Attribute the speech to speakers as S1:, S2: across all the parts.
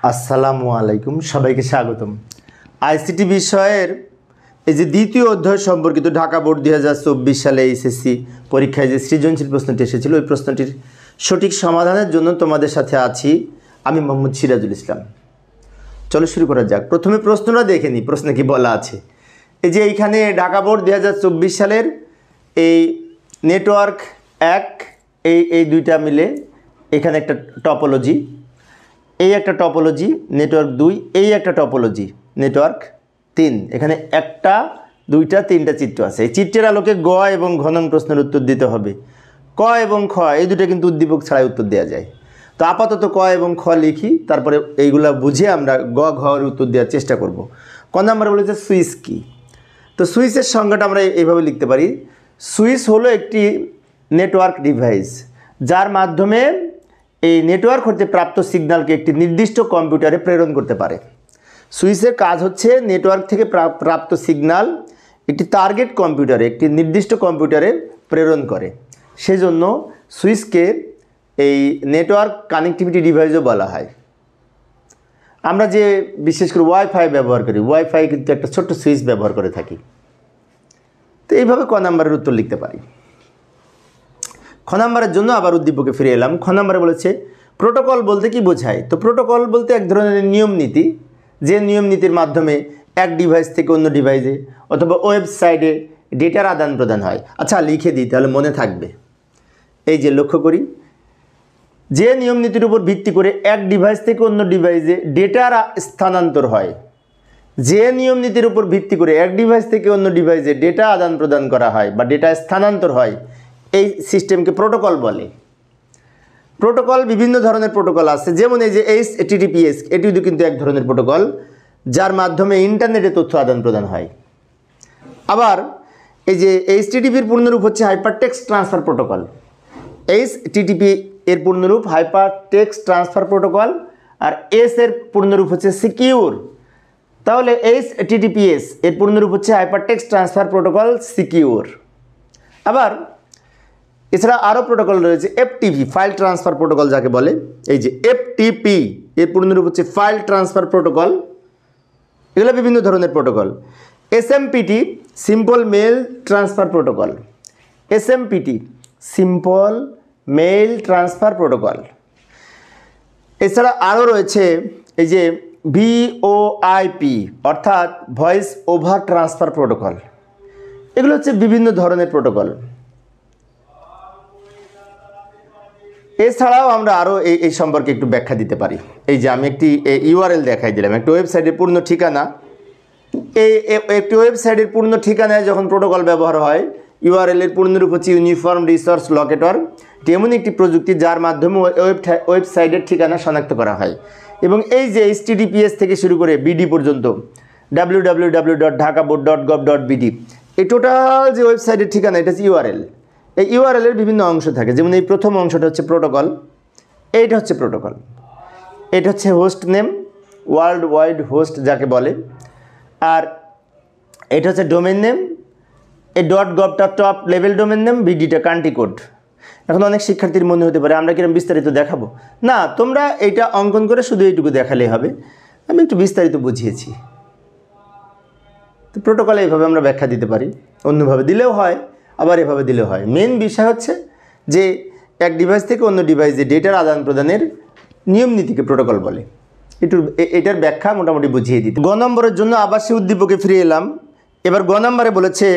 S1: আসসালামু আলাইকুম, সবাইকে স্বাগতম। আইসিটি বিষয়ের এই যে দ্বিতীয় অধ্যায় সম্পর্কিত ঢাকা বোর্ড 2024 সালে এইচএসসি পরীক্ষায় যে সৃজনশীল প্রশ্নটি এসেছিল, ওই প্রশ্নটির সঠিক সমাধানের জন্য তোমাদের সাথে আছি আমি মোহাম্মদ সিরাজুল ইসলাম। চলো শুরু করা যাক। প্রথমে প্রশ্নটা দেখে নিই, প্রশ্নে কি বলা আছে। এই যে এইখানে ঢাকা বোর্ড 2024 সালের এই নেটওয়ার্ক 1 এই দুইটা মিলে এখানে একটা টপোলজি, এই একটা টপোলজি নেটওয়ার্ক 2, এই একটা টপোলজি নেটওয়ার্ক 3। এখানে একটা, দুইটা, তিনটা চিত্র আছে। এই চিত্রের আলোকে গ এবং ঘ নং প্রশ্নের উত্তর দিতে হবে। ক এবং খ এই দুটো কিন্তু উদ্দীপক ছাড়াই উত্তর দেওয়া যায়। তো আপাতত ক এবং খ লিখি, তারপরে এইগুলা বুঝে আমরা গ ঘর উত্তর দেওয়ার চেষ্টা করব। ক নাম্বার বলেছে সুইচ কি। তো সুইচের সংজ্ঞাটা আমরা এইভাবে লিখতে পারি। সুইচ হলো একটি নেটওয়ার্ক ডিভাইস, যার মাধ্যমে এই নেটওয়ার্ক হতে প্রাপ্ত সিগন্যালকে একটি নির্দিষ্ট কম্পিউটারে প্রেরণ করতে পারে। সুইচের কাজ হচ্ছে নেটওয়ার্ক থেকে প্রাপ্ত সিগন্যাল একটি টার্গেট কম্পিউটারে, একটি নির্দিষ্ট কম্পিউটারে প্রেরণ করে। সেজন্য সুইচকে এই নেটওয়ার্ক কানেক্টিভিটি ডিভাইসও বলা হয়। আমরা যে বিশেষ করে ওয়াইফাই ব্যবহার করি, ওয়াইফাই কিন্তু একটা ছোট্ট সুইচ ব্যবহার করে থাকি। তো এইভাবে ক নাম্বারের উত্তর লিখতে পারি। খ নাম্বারের জন্য আবার উদ্দীপকে ফিরে এলাম। খ নাম্বারে বলেছে প্রোটোকল বলতে কি বোঝায়। তো প্রোটোকল বলতে এক ধরনের নিয়ম নীতি, যে নিয়ম নীতির মাধ্যমে এক ডিভাইস থেকে অন্য ডিভাইসে অথবা ওয়েবসাইটে ডেটার আদান প্রদান হয়। আচ্ছা লিখে দিই, তাহলে মনে থাকবে। এই যে লক্ষ্য করি, যে নিয়ম নীতির উপর ভিত্তি করে এক ডিভাইস থেকে অন্য ডিভাইসে ডেটার স্থানান্তর হয়, যে নিয়ম নীতির উপর ভিত্তি করে এক ডিভাইস থেকে অন্য ডিভাইসে ডেটা আদান প্রদান করা হয় বা ডেটা স্থানান্তর হয়, এই সিস্টেমকে প্রোটোকল বলে। প্রোটোকল বিভিন্ন ধরনের প্রোটোকল আছে, যেমন এই যে HTTPS, এটিও কিন্তু এক ধরনের প্রোটোকল, যার মাধ্যমে ইন্টারনেটে তথ্য আদান প্রদান হয়। আবার এই যে HTTPর পূর্ণরূপ হচ্ছে hyper text transfer protocol. HTTP এর পূর্ণরূপ হাইপার টেক্সট ট্রান্সফার প্রোটোকল, আর এস এর পূর্ণরূপ হচ্ছে সিকিউর। তাহলে HTTPS এর পূর্ণরূপ হচ্ছে hyper text transfer protocol secure. আবার এছাড়া আরও প্রোটোকল রয়েছে FTP, ফাইল ট্রান্সফার প্রোটোকল যাকে বলে। এই যে FTP এর পূর্ণরূপ হচ্ছে ফাইল ট্রান্সফার প্রোটোকল। এগুলো বিভিন্ন ধরনের protocol. SMPT, simple mail transfer protocol. SMPT, simple mail transfer protocol. এছাড়া আরও রয়েছে এই যে VoIP, অর্থাৎ ভয়েস ওভার ট্রান্সফার প্রোটোকল। এগুলো হচ্ছে বিভিন্ন ধরনের প্রোটোকল। এছাড়াও আমরা আরও এই সম্পর্কে একটু ব্যাখ্যা দিতে পারি। এই যে আমি একটি URL দেখাই দিলাম, একটি ওয়েবসাইটের পূর্ণ ঠিকানা। একটি ওয়েবসাইটের পূর্ণ ঠিকানায় যখন প্রোটোকল ব্যবহার হয়, URL এর পূর্ণরূপ হচ্ছে ইউনিফর্ম রিসোর্স লোকেটর। এটি এমন একটি প্রযুক্তি যার মাধ্যমে ওয়েবসাইটের ঠিকানা শনাক্ত করা হয়। এবং এই যে HTTPS থেকে শুরু করে BD পর্যন্ত, www.dhakaboard.gov.bd, এই টোটাল যে ওয়েবসাইটের ঠিকানা, এটা হচ্ছে URL। এই URL এর বিভিন্ন অংশ থাকে, যেমন এই প্রথম অংশটা হচ্ছে প্রোটোকল। এইটা হচ্ছে প্রোটোকল। এটা হচ্ছে host name, world wide host যাকে বলে। আর এটা হচ্ছে ডোমেন নেম। এই .govটা টপ লেভেল ডোমেন নেম, BDটা কান্ট্রি কোড। এখন অনেক শিক্ষার্থীর মনে হতে পারে আমরা কিরকম বিস্তারিত দেখাবো। না, তোমরা এইটা অঙ্কন করে শুধু এইটুকু দেখালেই হবে, আমি একটু বিস্তারিত বুঝিয়েছি। তো প্রোটোকলে এইভাবে আমরা ব্যাখ্যা দিতে পারি, অন্যভাবে দিলেও হয়, আবার এভাবে দিলেও হয়। মেন বিষয় হচ্ছে যে এক ডিভাইস থেকে অন্য ডিভাইসে ডেটার আদান প্রদানের নিয়ম নীতিকে প্রোটোকল বলে। এটার ব্যাখ্যা মোটামুটি বুঝিয়ে দিতে। গ নম্বরের জন্য আবার সে উদ্দীপকে ফিরে এলাম। এবার গ নম্বরে বলেছে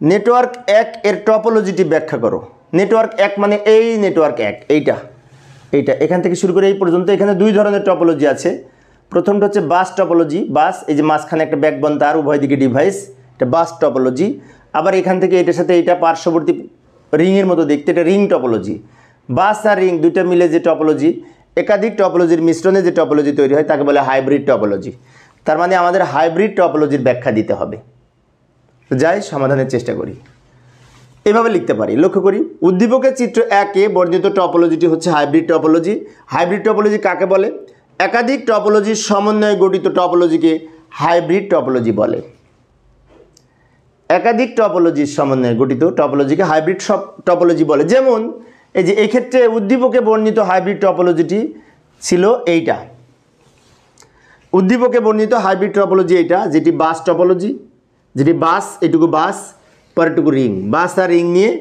S1: নেটওয়ার্ক 1 এর টপোলজিটি ব্যাখ্যা করো। নেটওয়ার্ক 1 মানে এই নেটওয়ার্ক 1, এইটা এখান থেকে শুরু করে এই পর্যন্ত। এখানে দুই ধরনের টপোলজি আছে। প্রথমটা হচ্ছে বাস টপোলজি। বাস, এই যে মাঝখানে একটা ব্যাকবোন, তার উভয় দিকে ডিভাইস, এটা বাস টপোলজি। আবার এখান থেকে এটার সাথে এটা পার্শ্ববর্তী রিংয়ের মতো দেখতে, এটা রিং টপোলজি। বাস আর রিং দুইটা মিলে যে টপোলজি, একাধিক টপোলজির মিশ্রণে যে টপোলজি তৈরি হয় তাকে বলে হাইব্রিড টপোলজি। তার মানে আমাদের হাইব্রিড টপোলজির ব্যাখ্যা দিতে হবে। তো যাই সমাধানের চেষ্টা করি। এভাবে লিখতে পারি, লক্ষ্য করি। উদ্দীপকের চিত্র 1-এ বর্ণিত টপোলজিটি হচ্ছে হাইব্রিড টপোলজি। হাইব্রিড টপোলজি কাকে বলে? একাধিক টপোলজির সমন্বয়ে গঠিত টপোলজিকে হাইব্রিড টপোলজি বলে। একাধিক টপোলজির সমন্বয়ে গঠিত টপোলজিকে হাইব্রিড টপোলজি বলে। যেমন এই যে এই ক্ষেত্রে উদ্দীপকে বর্ণিত হাইব্রিড টপোলজিটি ছিল এইটা। উদ্দীপকে বর্ণিত হাইব্রিড টপোলজি এটা, যেটি বাস টপোলজি, যেটি বাস, এটুকু বাস, পরেরটুকু রিং, বাস আর রিং নিয়ে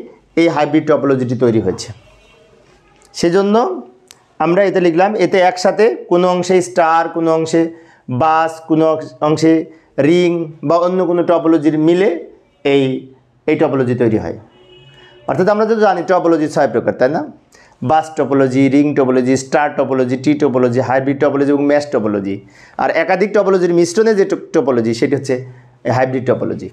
S1: এই হাইব্রিড টপোলজিটি তৈরি হয়েছে। সেজন্য আমরা এতে লিখলাম, এতে একসাথে কোনো অংশে স্টার, কোনো অংশে বাস, কোনো অংশে রিং বা অন্য কোনো টপোলজির মিলে এই টপোলজি তৈরি হয়। অর্থাৎ আমরা তো জানি টপোলজি 6 প্রকার, তাই না? Bus topology, ring topology, star topology, tree topology, hybrid topology এবং ম্যাশ টপোলজি। আর একাধিক টপোলজির মিশ্রণে যে টপোলজি সেটি হচ্ছে হাইব্রিড টপোলজি।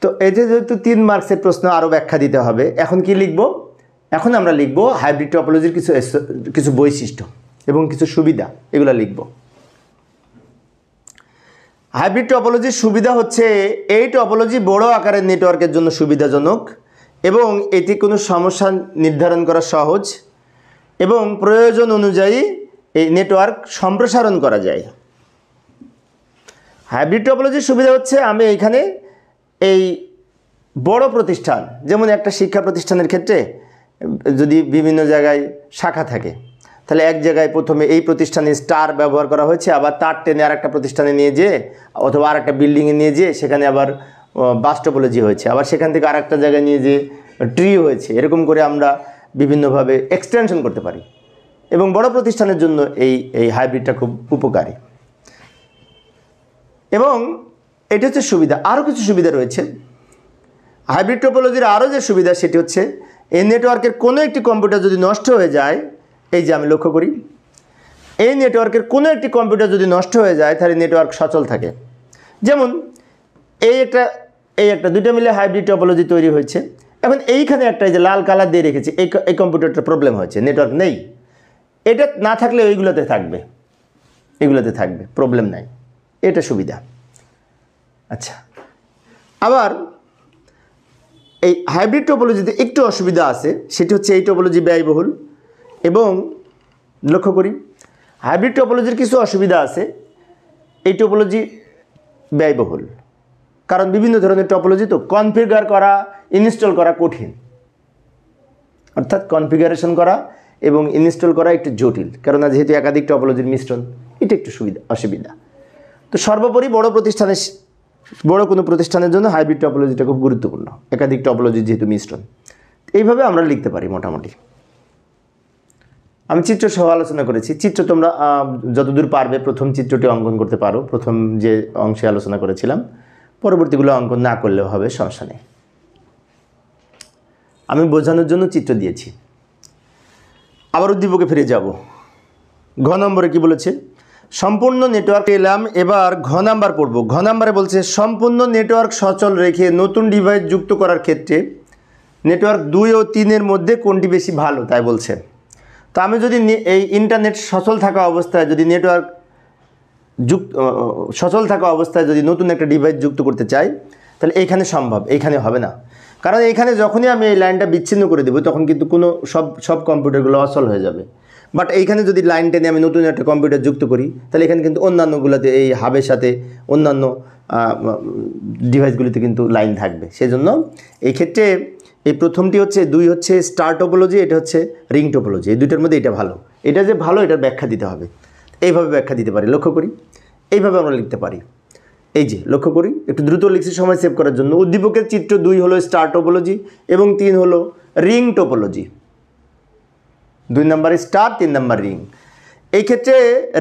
S1: তো এতে যেহেতু 3 মার্কসের প্রশ্ন, আরও ব্যাখ্যা দিতে হবে। এখন কি লিখব? এখন আমরা লিখব হাইব্রিড টপোলজির কিছু বৈশিষ্ট্য এবং কিছু সুবিধা, এগুলো লিখব। হাইব্রিড টপোলজির সুবিধা হচ্ছে এই টপোলজি বড় আকারের নেটওয়ার্কের জন্য সুবিধাজনক এবং এটি কোনো সমস্যা নির্ধারণ করা সহজ এবং প্রয়োজন অনুযায়ী এই নেটওয়ার্ক সম্প্রসারণ করা যায়। হাইব্রিড টপোলজির সুবিধা হচ্ছে আমি এইখানে এই বড় প্রতিষ্ঠান, যেমন একটা শিক্ষা প্রতিষ্ঠানের ক্ষেত্রে যদি বিভিন্ন জায়গায় শাখা থাকে, তাহলে এক জায়গায় প্রথমে এই প্রতিষ্ঠানে স্টার ব্যবহার করা হয়েছে, আবার তার টেনে আর একটা প্রতিষ্ঠানে নিয়ে যেয়ে অথবা আর একটা বিল্ডিংয়ে নিয়ে যেয়ে সেখানে আবার বাস টপোলজি হয়েছে, আবার সেখান থেকে আর একটা জায়গায় নিয়ে যেয়ে ট্রি হয়েছে। এরকম করে আমরা বিভিন্নভাবে এক্সটেনশন করতে পারি এবং বড় প্রতিষ্ঠানের জন্য এই হাইব্রিডটা খুব উপকারী। এবং এটা হচ্ছে সুবিধা। আরও কিছু সুবিধা রয়েছে হাইব্রিড টপোলজির। আরও যে সুবিধা সেটি হচ্ছে এই নেটওয়ার্কের কোনো একটি কম্পিউটার যদি নষ্ট হয়ে যায়, এই যে আমি লক্ষ্য করি, এই নেটওয়ার্কের কোনো একটি কম্পিউটার যদি নষ্ট হয়ে যায় তাহলে নেটওয়ার্ক সচল থাকে। যেমন এই একটা দুইটা মিলে হাইব্রিড টপোলজি তৈরি হয়েছে। এখন এইখানে একটা যে লাল কালার দিয়ে রেখেছে, এই কম্পিউটারটা প্রবলেম হয়েছে, নেটওয়ার্ক নেই। এটা না থাকলে এগুলোতে থাকবে, প্রবলেম নাই, এটা সুবিধা। আচ্ছা, আবার এই হাইব্রিড টপোলজিতে একটু অসুবিধা আছে, সেটি হচ্ছে এই টপোলজি ব্যয়বহুল। এবং লক্ষ্য করি হাইব্রিড টপোলজির কিছু অসুবিধা আছে, এই টপোলজি ব্যয়বহুল, কারণ বিভিন্ন ধরনের টপোলজি তো কনফিগার করা, ইনস্টল করা কঠিন। অর্থাৎ কনফিগারেশন করা এবং ইনস্টল করা একটু জটিল, কেননা যেহেতু একাধিক টপোলজির মিশ্রণ, এটা একটু অসুবিধা। তো সর্বোপরি বড় কোনো প্রতিষ্ঠানের জন্য হাইব্রিড টপোলজিটা খুব গুরুত্বপূর্ণ, একাধিক টপোলজির যেহেতু মিশ্রণ। এইভাবে আমরা লিখতে পারি মোটামুটি। আমি চিত্র সহ আলোচনা করেছি। চিত্র তোমরা যতদূর পারবে প্রথম চিত্রটি অঙ্কন করতে পারো, প্রথম যে অংশে আলোচনা করেছিলাম। পরবর্তীগুলো অঙ্কন না করলেও হবে, সমস্যা নেই। আমি বোঝানোর জন্য চিত্র দিয়েছি। আবার উদ্দীপকে ফিরে যাব। ঘ নম্বরে কি বলেছে? সম্পূর্ণ নেটওয়ার্ক এলাম। এবার ঘ নাম্বার পড়ব। ঘ নাম্বারে বলছে সম্পূর্ণ নেটওয়ার্ক সচল রেখে নতুন ডিভাইস যুক্ত করার ক্ষেত্রে নেটওয়ার্ক 2 ও 3-এর মধ্যে কোনটি বেশি ভালো, তাই বলছে। তো আমি যদি এই ইন্টারনেট সচল থাকা অবস্থায় যদি নেটওয়ার্ক সচল থাকা অবস্থায় যদি নতুন একটা ডিভাইস যুক্ত করতে চাই, তাহলে এইখানে সম্ভব, এইখানে হবে না। কারণ এইখানে যখনই আমি এই লাইনটা বিচ্ছিন্ন করে দেবো তখন কিন্তু সব কম্পিউটারগুলো অচল হয়ে যাবে। বাট এইখানে যদি লাইন টেনে আমি নতুন একটা কম্পিউটার যুক্ত করি, তাহলে এখানে কিন্তু অন্যান্যগুলোতে এই হাবের সাথে অন্যান্য ডিভাইসগুলিতে কিন্তু লাইন থাকবে। সেজন্য এই ক্ষেত্রে এই প্রথমটি হচ্ছে 2 হচ্ছে স্টার টপোলজি, এটা হচ্ছে রিং টপোলজি। এই দুইটার মধ্যে এটা ভালো। এটা যে ভালো এটার ব্যাখ্যা দিতে হবে, এইভাবে ব্যাখ্যা দিতে পারি। লক্ষ্য করি এইভাবে আমরা লিখতে পারি। এই যে লক্ষ্য করি, একটু দ্রুত লিখছি সময় সেভ করার জন্য। উদ্দীপকের চিত্র 2 হলো স্টার টপোলজি এবং 3 হলো রিং টপোলজি। 2 নম্বরে স্টার, 3 নম্বর রিং। এই ক্ষেত্রে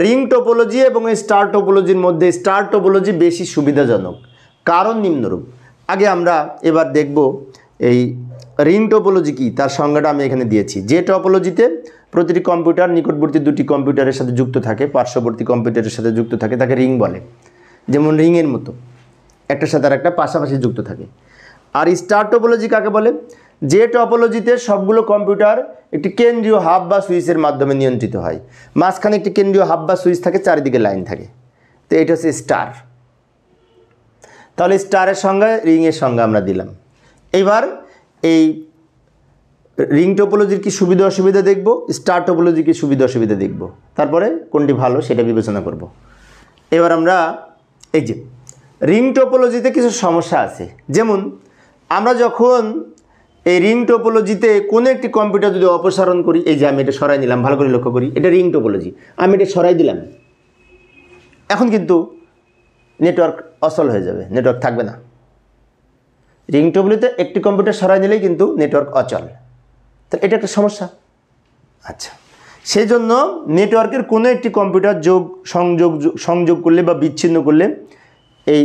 S1: রিং টপোলজি এবং স্টার টপোলজির মধ্যে স্টার টপোলজি বেশি সুবিধাজনক, কারণ নিম্নরূপ। আগে আমরা এবার দেখব এই রিং টপোলজি কি, তার সংজ্ঞাটা আমি এখানে দিয়েছি। যে টপোলজিতে প্রতিটি কম্পিউটার নিকটবর্তী 2টি কম্পিউটারের সাথে যুক্ত থাকে, পার্শ্ববর্তী কম্পিউটারের সাথে যুক্ত থাকে, তাকে রিং বলে। যেমন রিংয়ের মতো একটার সাথে আর একটা পাশাপাশি যুক্ত থাকে। আর স্টার টপোলজি কাকে বলে? যে টপোলজিতে সবগুলো কম্পিউটার একটি কেন্দ্রীয় হাব বা সুইচের মাধ্যমে নিয়ন্ত্রিত হয়, মাঝখানে একটি কেন্দ্রীয় হাব বা সুইচ থাকে, চারিদিকে লাইন থাকে। তো এটা হচ্ছে স্টার। তাহলে স্টারের সংজ্ঞা, রিংয়ের সংজ্ঞা আমরা দিলাম। এবার এই রিং টপোলজির কি সুবিধা অসুবিধা দেখব, স্টার টপোলজির কি সুবিধা অসুবিধা দেখব, তারপরে কোনটি ভালো সেটা বিবেচনা করব। এবার আমরা এই যে রিং টপোলজিতে কিছু সমস্যা আছে। যেমন আমরা যখন এই রিং টোপোলজিতে কোনো একটি কম্পিউটার যদি অপসারণ করি, এই যে আমি এটা সরাই নিলাম, ভালো করে লক্ষ্য করি, এটা রিং টোপোলজি, আমি এটা সরাই দিলাম, এখন কিন্তু নেটওয়ার্ক অচল হয়ে যাবে, নেটওয়ার্ক থাকবে না। রিং টোপোলজিতে একটি কম্পিউটার সরাই নিলেই কিন্তু নেটওয়ার্ক অচল, তাহলে এটা একটা সমস্যা। আচ্ছা, সেই জন্য নেটওয়ার্কের কোনো একটি কম্পিউটার সংযোগ করলে বা বিচ্ছিন্ন করলে এই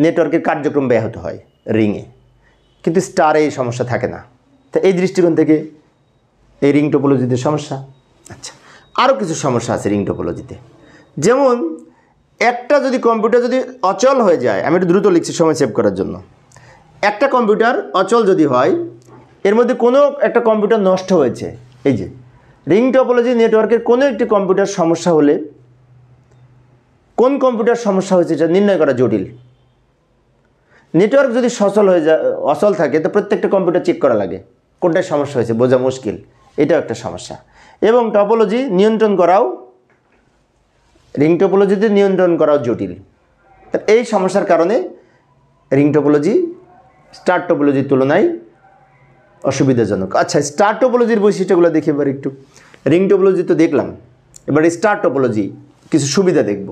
S1: নেটওয়ার্কের কার্যক্রম ব্যাহত হয় রিংয়ে, কিন্তু স্টারে এই সমস্যা থাকে না। তো এই দৃষ্টিকোণ থেকে এই রিং টোপোলজিতে সমস্যা। আচ্ছা, আরও কিছু সমস্যা আছে রিং টোপোলজিতে, যেমন একটা যদি কম্পিউটার যদি অচল হয়ে যায়, আমি একটু দ্রুত লিখছি সময় সেভ করার জন্য, একটা কম্পিউটার অচল যদি হয়, এর মধ্যে কোনো একটা কম্পিউটার নষ্ট হয়েছে, এই যে রিং টোপোলজি নেটওয়ার্কের কোনো একটি কম্পিউটার সমস্যা হলে কোন কম্পিউটার সমস্যা হয়েছে এটা নির্ণয় করা জটিল। নেটওয়ার্ক যদি অচল থাকে তো প্রত্যেকটা কম্পিউটার চেক করা লাগে, কোনটায় সমস্যা হয়েছে বোঝা মুশকিল, এটাও একটা সমস্যা। এবং টপোলজি নিয়ন্ত্রণ করাও, রিং টোপোলজিতে নিয়ন্ত্রণ করাও জটিল। এই সমস্যার কারণে রিং টোপোলজি স্টার টোপোলজির তুলনায় অসুবিধাজনক। আচ্ছা, স্টার টোপোলজির বৈশিষ্ট্যগুলো দেখি এবার একটু। রিং টোপোলজি তো দেখলাম, এবার স্টার টোপোলজি কিছু সুবিধা দেখব।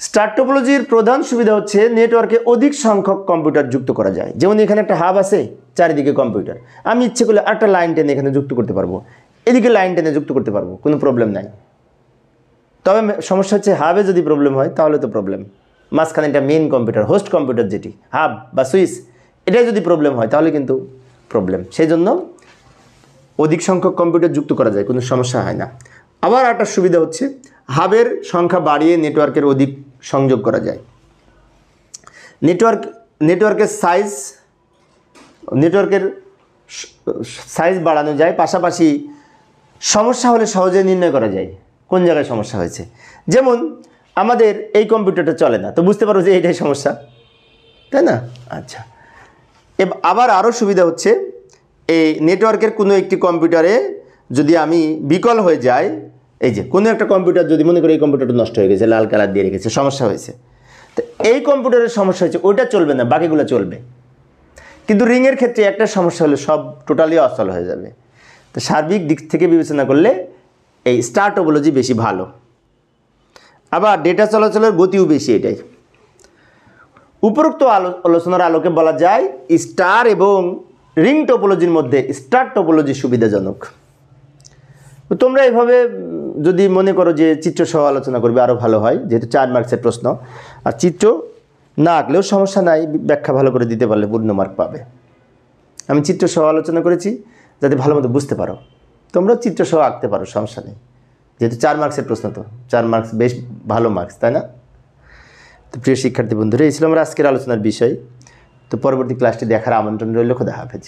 S1: স্টার টোপোলজির প্রধান সুবিধা হচ্ছে নেটওয়ার্কে অধিক সংখ্যক কম্পিউটার যুক্ত করা যায়। যেমন এখানে একটা হাব আছে, চারিদিকে কম্পিউটার, আমি ইচ্ছে করলে একটা লাইন টেনে এখানে যুক্ত করতে পারবো, এদিকে লাইন টেনে যুক্ত করতে পারবো, কোনো প্রবলেম নাই। তবে সমস্যা হচ্ছে হাবে যদি প্রবলেম হয় তাহলে তো প্রবলেম, মাঝখানে একটা মেন কম্পিউটার, হোস্ট কম্পিউটার যেটি হাব বা সুইচ, এটাই যদি প্রবলেম হয় তাহলে কিন্তু প্রবলেম। সেই জন্য অধিক সংখ্যক কম্পিউটার যুক্ত করা যায়, কোনো সমস্যা হয় না। আবার একটা সুবিধা হচ্ছে হাবের সংখ্যা বাড়িয়ে নেটওয়ার্কের অধিক সংযোগ করা যায়। নেটওয়ার্কের সাইজ বাড়ানো যায়, পাশাপাশি সমস্যা হলে সহজে নির্ণয় করা যায় কোন জায়গায় সমস্যা হয়েছে। যেমন আমাদের এই কম্পিউটারটা চলে না, তো বুঝতে পারো যে এইটাই সমস্যা, তাই না? আচ্ছা, আবার আরও সুবিধা হচ্ছে এই নেটওয়ার্কের কোনো একটি কম্পিউটারে যদি আমি বিকল হয়ে যাই, এই যে কোনো একটা কম্পিউটার যদি মনে করি এই কম্পিউটারটা নষ্ট হয়ে গেছে, লাল কালার দিয়ে রেখেছে, সমস্যা হয়েছে, তো এই কম্পিউটারের সমস্যা হয়েছে, ওইটা চলবে না, বাকিগুলো চলবে। কিন্তু রিংয়ের ক্ষেত্রে একটা সমস্যা হলে সব টোটালি অচল হয়ে যাবে। তো সার্বিক দিক থেকে বিবেচনা করলে এই স্টার টোপোলজি বেশি ভালো। আবার ডেটা চলাচলের গতিও বেশি এটাই। উপরোক্ত আলোচনার আলোকে বলা যায় স্টার এবং রিং টোপোলজির মধ্যে স্টার টোপোলজি সুবিধাজনক। তোমরা এভাবে যদি মনে করো যে চিত্র সহ আলোচনা করবে আরও ভালো হয়, যেহেতু 4 মার্কসের প্রশ্ন, আর চিত্র না আঁকলেও সমস্যা নাই, ব্যাখ্যা ভালো করে দিতে পারলে পূর্ণ মার্ক পাবে। আমি চিত্র সহ আলোচনা করেছি যাতে ভালো মতো বুঝতে পারো, তোমরা চিত্র সহ আঁকতে পারো, সমস্যা নেই, যেহেতু 4 মার্কসের প্রশ্ন, তো 4 মার্কস বেশ ভালো মার্কস, তাই না? তো প্রিয় শিক্ষার্থী বন্ধুরা, এই ছিল আমার আজকের আলোচনার বিষয়। তো পরবর্তী ক্লাসটি দেখার আমন্ত্রণ রইল। খোদা হাফেজ।